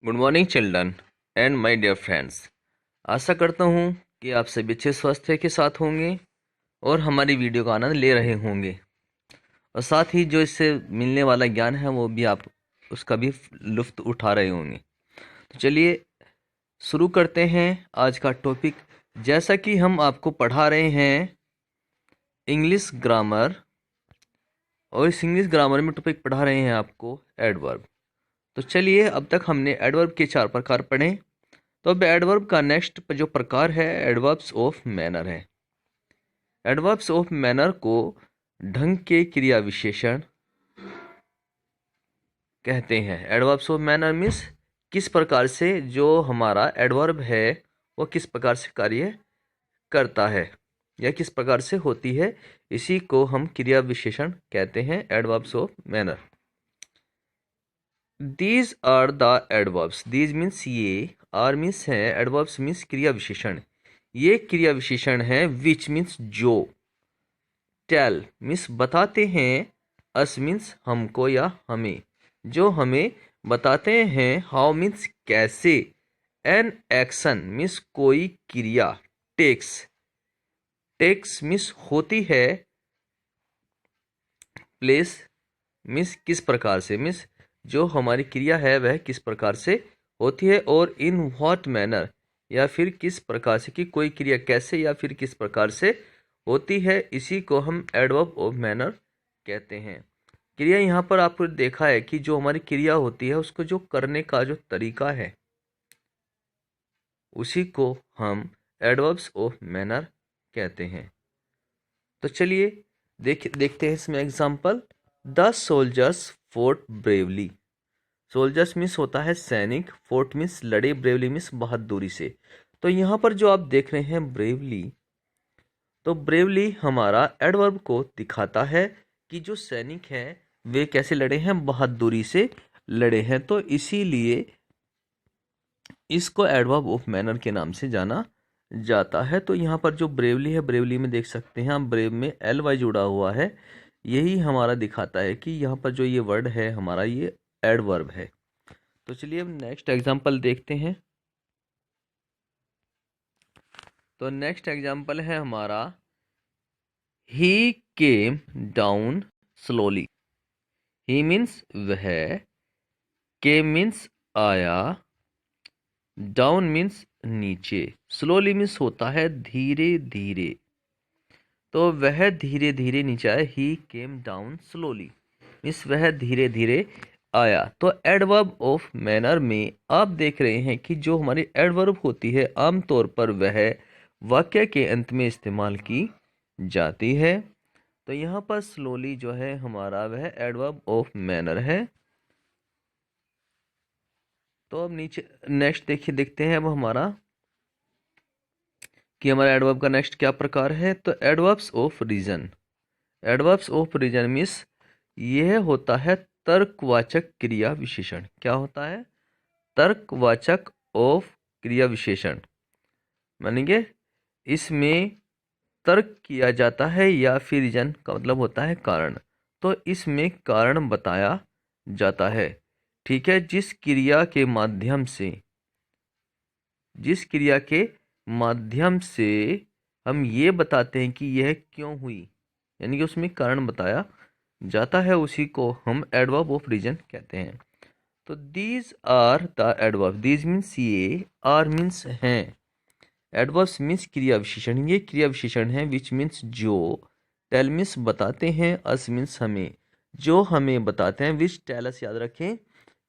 Good morning children and my dear friends. आशा करता हूँ कि आप सभी अच्छे स्वास्थ्य के साथ होंगे और हमारी वीडियो का आनंद ले रहे होंगे, और साथ ही जो इससे मिलने वाला ज्ञान है वो भी आप उसका भी लुफ्त उठा रहे होंगे। तो चलिए शुरू करते हैं आज का टॉपिक। जैसा कि हम आपको पढ़ा रहे हैं इंग्लिश ग्रामर, और इस इंग्लिश ग्रामर में टॉपिक पढ़ा रहे हैं आपको एडवर्ब। तो चलिए, अब तक हमने एडवर्ब के 4 प्रकार पढ़े। तो अब एडवर्ब का नेक्स्ट जो प्रकार है एडवर्ब्स ऑफ मैनर है। एडवर्ब्स ऑफ मैनर को ढंग के क्रिया विशेषण कहते हैं। एडवर्ब्स ऑफ मैनर मीन्स किस प्रकार से जो हमारा एडवर्ब है वो किस प्रकार से कार्य करता है या किस प्रकार से होती है, इसी को हम क्रिया विशेषण कहते हैं, adverbs of manner. These are the adverbs. These means ये, आर मीन्स है, एडवर्ब्स मीन्स क्रिया विशेषण। ये क्रिया विशेषण है विच मीन्स जो, टेल मीन्स बताते हैं, अस मीन्स हमको या हमें, जो हमें बताते हैं, हाउ मीन्स कैसे, एन एक्शन मीन्स कोई क्रिया, टेक्स टेक्स मीन्स होती है, प्लेस मीन्स किस प्रकार से, मीन्स जो हमारी क्रिया है वह किस प्रकार से होती है, और इन व्हाट मैनर या फिर किस प्रकार से, कि कोई क्रिया कैसे या फिर किस प्रकार से होती है, इसी को हम एडवर्ब ऑफ मैनर कहते हैं। क्रिया यहाँ पर आपको देखा है कि जो हमारी क्रिया होती है उसको जो करने का जो तरीका है उसी को हम एडवर्ब्स ऑफ मैनर कहते हैं। तो चलिए देखते हैं इसमें example. The soldiers fort bravely. Soldiers means होता है सैनिक, फोर्ट मीन्स लड़े, ब्रेवली मीन्स बहादुरी से। तो यहाँ पर जो आप देख रहे हैं ब्रेवली, तो ब्रेवली हमारा एडवर्ब को दिखाता है कि जो सैनिक हैं वे कैसे लड़े हैं, बहादुरी से लड़े हैं। तो इसीलिए इसको एडवर्ब ऑफ मैनर के नाम से जाना जाता है। तो यहाँ पर जो ब्रेवली है, ब्रेवली में देख सकते हैं हम, ब्रेव में एल वाई जुड़ा हुआ है, यही हमारा दिखाता है कि यहाँ पर जो ये वर्ड है हमारा ये एडवर्ब है। तो चलिए हम नेक्स्ट एग्जांपल देखते हैं। तो नेक्स्ट एग्जांपल है हमारा ही केम डाउन स्लोली। ही मीन्स वह, केम मीन्स आया, डाउन मीन्स नीचे, स्लोली मीन्स होता है धीरे धीरे। तो वह धीरे धीरे नीचे आया, ही केम डाउन स्लोली मीन्स वह धीरे धीरे आया। तो एडवर्ब ऑफ मैनर में आप देख रहे हैं कि जो हमारी एडवर्ब होती है आमतौर पर वह वाक्य के अंत में इस्तेमाल की जाती है। तो यहाँ पर स्लोली जो है हमारा वह एडवर्ब ऑफ मैनर है। तो अब नीचे नेक्स्ट देखते हैं अब हमारा कि हमारा एडवर्ब का नेक्स्ट क्या प्रकार है। तो adverbs of reason. Adverbs of reason means यह होता है तर्कवाचक क्रिया विशेषण। क्या होता है? तर्कवाचक ऑफ क्रिया विशेषण, मानेंगे इसमें तर्क किया जाता है या फिर रीजन का मतलब होता है कारण। तो इसमें कारण बताया जाता है, ठीक है, जिस क्रिया के माध्यम से हम ये बताते हैं कि यह क्यों हुई, यानी कि उसमें कारण बताया जाता है, उसी को हम एडवर्ब ऑफ रीजन कहते हैं। तो these are the adverb. These means ये, आर मीन्स हैं, एडवर्ब्स मीन्स क्रिया विशेषण। ये क्रिया विशेषण है विच मीन्स जो, टेल मीन्स बताते हैं, अस मीन्स हमें, जो हमें बताते हैं, विच टेल अस याद रखें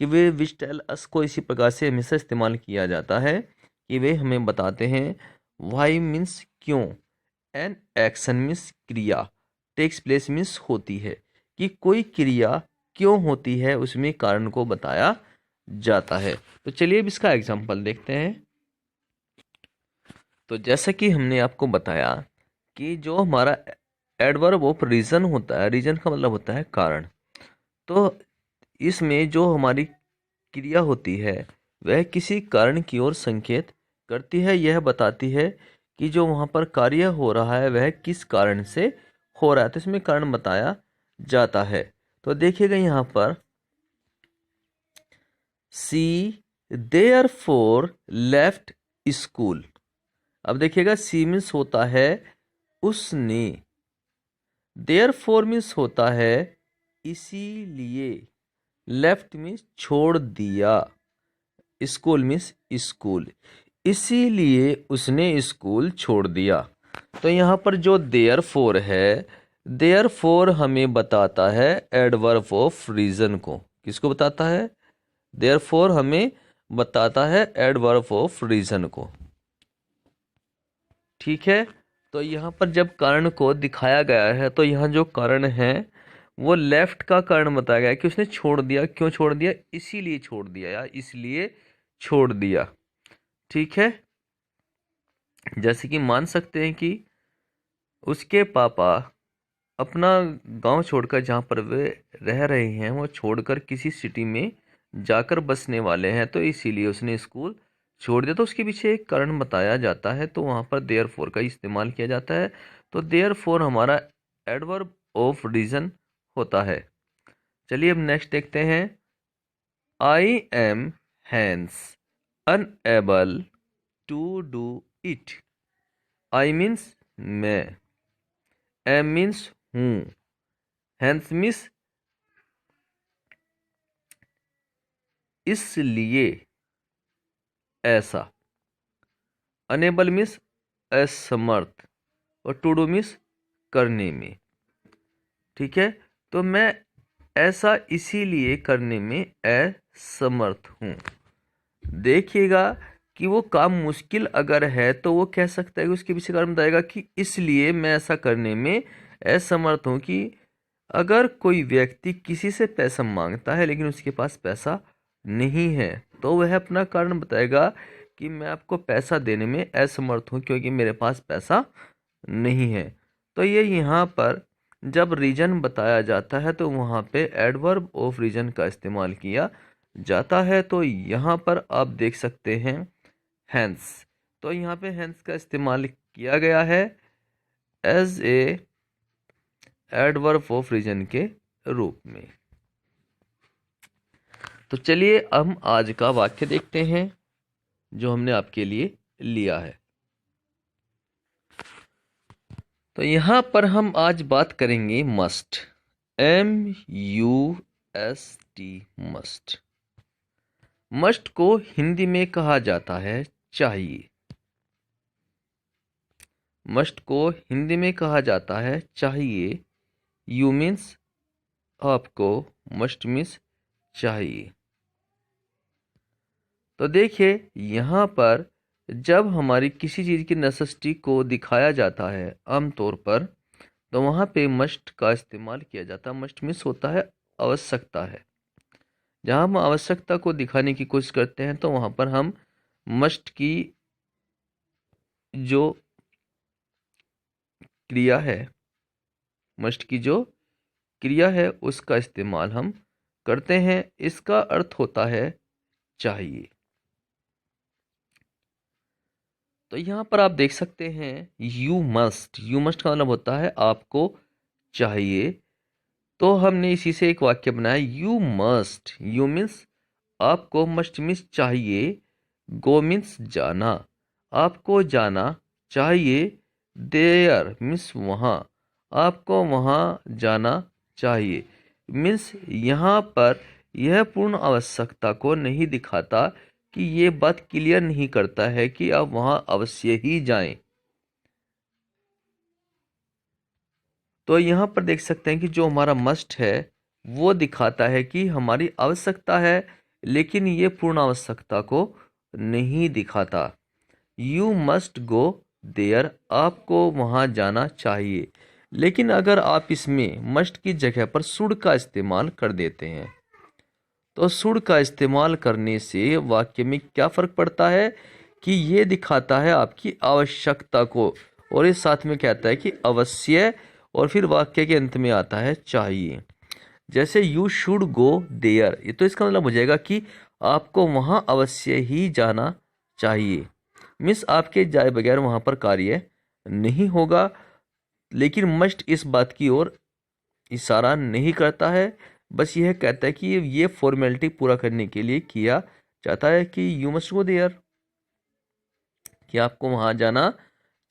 कि वे विच टेल अस को इसी प्रकार से हमेशा इस्तेमाल किया जाता है कि वे हमें बताते हैं। वाई मीन्स क्यों, एन एक्शन मीन्स क्रिया, टेक्स प्लेस मीन्स होती है, कि कोई क्रिया क्यों होती है उसमें कारण को बताया जाता है। तो चलिए अब इसका एग्जाम्पल देखते हैं। तो जैसा कि हमने आपको बताया कि जो हमारा एडवर्ब ऑफ रीजन होता है, रीजन का मतलब होता है कारण। तो इसमें जो हमारी क्रिया होती है वह किसी कारण की ओर संकेत करती है, यह बताती है कि जो वहाँ पर कार्य हो रहा है वह किस कारण से हो रहा है, तो इसमें कारण बताया जाता है। तो देखिएगा यहाँ पर सी देयरफॉर लेफ्ट स्कूल। अब देखिएगा सी मीन्स होता है उसने, देयरफॉर मीन्स होता है इसीलिए, लेफ्ट मीन्स छोड़ दिया, स्कूल मीन्स स्कूल, इसीलिए उसने स्कूल छोड़ दिया। तो यहाँ पर जो देयरफॉर है, देयरफॉर हमें बताता है एडवर्ब ऑफ रीजन को। किसको बताता है? देयरफॉर हमें बताता है एडवर्ब ऑफ रीजन को। ठीक है, तो यहाँ पर जब कारण को दिखाया गया है तो यहाँ जो कारण है वो लेफ्ट का कारण बताया गया है कि उसने छोड़ दिया। क्यों छोड़ दिया? इसीलिए छोड़ दिया या इसलिए छोड़ दिया। ठीक है, जैसे कि मान सकते हैं कि उसके पापा अपना गांव छोड़कर, जहाँ पर वे रह रहे हैं, वो छोड़कर किसी सिटी में जाकर बसने वाले हैं, तो इसीलिए उसने स्कूल छोड़ दिया। तो उसके पीछे एक कारण बताया जाता है, तो वहाँ पर देयर फोर का इस्तेमाल किया जाता है। तो देयर फोर हमारा एडवर्ब ऑफ रीजन होता है। चलिए अब नेक्स्ट देखते हैं। I am hence unable to do it. I means मैं, एम मीन्स हूँ, हैंस मीन्स इसलिए, ऐसा, अनेबल मीन्स असमर्थ, और टू डू मीन्स करने में। ठीक है, तो मैं ऐसा इसीलिए करने में असमर्थ हूँ। देखिएगा कि वो काम मुश्किल अगर है तो वो कह सकता है कि उसके पीछे कारण बताएगा कि इसलिए मैं ऐसा करने में असमर्थ हूँ। कि अगर कोई व्यक्ति किसी से पैसा मांगता है लेकिन उसके पास पैसा नहीं है, तो वह अपना कारण बताएगा कि मैं आपको पैसा देने में असमर्थ हूँ क्योंकि मेरे पास पैसा नहीं है। तो ये यहाँ पर जब रीजन बताया जाता है तो वहाँ पे एडवर्ब ऑफ रीजन का इस्तेमाल किया जाता है। तो यहाँ पर आप देख सकते हैं हैंस, तो यहाँ पे हैंस का इस्तेमाल किया गया है as a adverb of reason के रूप में। तो चलिए हम आज का वाक्य देखते हैं जो हमने आपके लिए लिया है। तो यहां पर हम आज बात करेंगे मस्ट, MUST, मस्ट। मस्ट को हिंदी में कहा जाता है चाहिए। मस्ट को हिंदी में कहा जाता है चाहिए। यू मीन्स आपको, मस्ट मीन्स चाहिए। तो देखिए यहाँ पर जब हमारी किसी चीज़ की नेसेसिटी को दिखाया जाता है आमतौर पर, तो वहाँ पे मस्ट का इस्तेमाल किया जाता है। मस्ट मीन्स होता है आवश्यकता है। जहाँ हम आवश्यकता को दिखाने की कोशिश करते हैं तो वहाँ पर हम मस्ट की जो क्रिया है, मस्ट की जो क्रिया है उसका इस्तेमाल हम करते हैं। इसका अर्थ होता है चाहिए। तो यहाँ पर आप देख सकते हैं यू मस्ट, यू मस्ट का मतलब होता है आपको चाहिए। तो हमने इसी से एक वाक्य बनाया यू मस्ट। यू मीन्स आपको, मस्ट मीन्स चाहिए, गो मीन्स जाना, आपको जाना चाहिए। देयर मीन्स वहाँ, आपको वहाँ जाना चाहिए। मीन्स यहाँ पर यह पूर्ण आवश्यकता को नहीं दिखाता कि ये बात क्लियर नहीं करता है कि आप वहाँ अवश्य ही जाएं। तो यहाँ पर देख सकते हैं कि जो हमारा मस्ट है वो दिखाता है कि हमारी आवश्यकता है, लेकिन ये पूर्ण आवश्यकता को नहीं दिखाता। यू मस्ट गो देयर, आपको वहाँ जाना चाहिए। लेकिन अगर आप इसमें मस्ट की जगह पर शुड का इस्तेमाल कर देते हैं, तो शुड का इस्तेमाल करने से वाक्य में क्या फ़र्क पड़ता है कि ये दिखाता है आपकी आवश्यकता को, और इस साथ में कहता है कि अवश्य, और फिर वाक्य के अंत में आता है चाहिए। जैसे यू शुड गो देयर, ये तो इसका मतलब हो जाएगा कि आपको वहाँ अवश्य ही जाना चाहिए। मिस आपके जाए बगैर वहाँ पर कार्य नहीं होगा। लेकिन मस्ट इस बात की ओर इशारा नहीं करता है, बस यह कहता है कि ये फॉर्मेलिटी पूरा करने के लिए किया चाहता है कि यू मस्ट गो देयर, कि आपको वहां जाना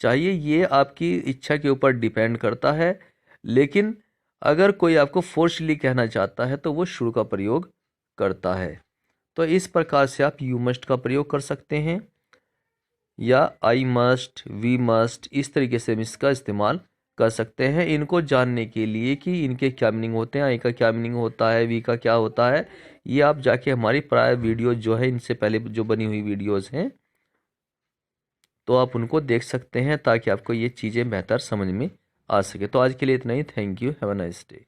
चाहिए। ये आपकी इच्छा के ऊपर डिपेंड करता है। लेकिन अगर कोई आपको फोर्सली कहना चाहता है तो वो शुड का प्रयोग करता है। तो इस प्रकार से आप यू मस्ट का प्रयोग कर सकते हैं, या आई मस्ट, वी मस्ट, इस तरीके से हम इसका इस्तेमाल कर सकते हैं। इनको जानने के लिए कि इनके क्या मीनिंग होते हैं, आई का क्या मीनिंग होता है, वी का क्या होता है, ये आप जाके हमारी प्रायर वीडियो जो है, इनसे पहले जो बनी हुई वीडियोस हैं, तो आप उनको देख सकते हैं ताकि आपको ये चीज़ें बेहतर समझ में आ सके। तो आज के लिए इतना ही। Thank you. Have a nice day.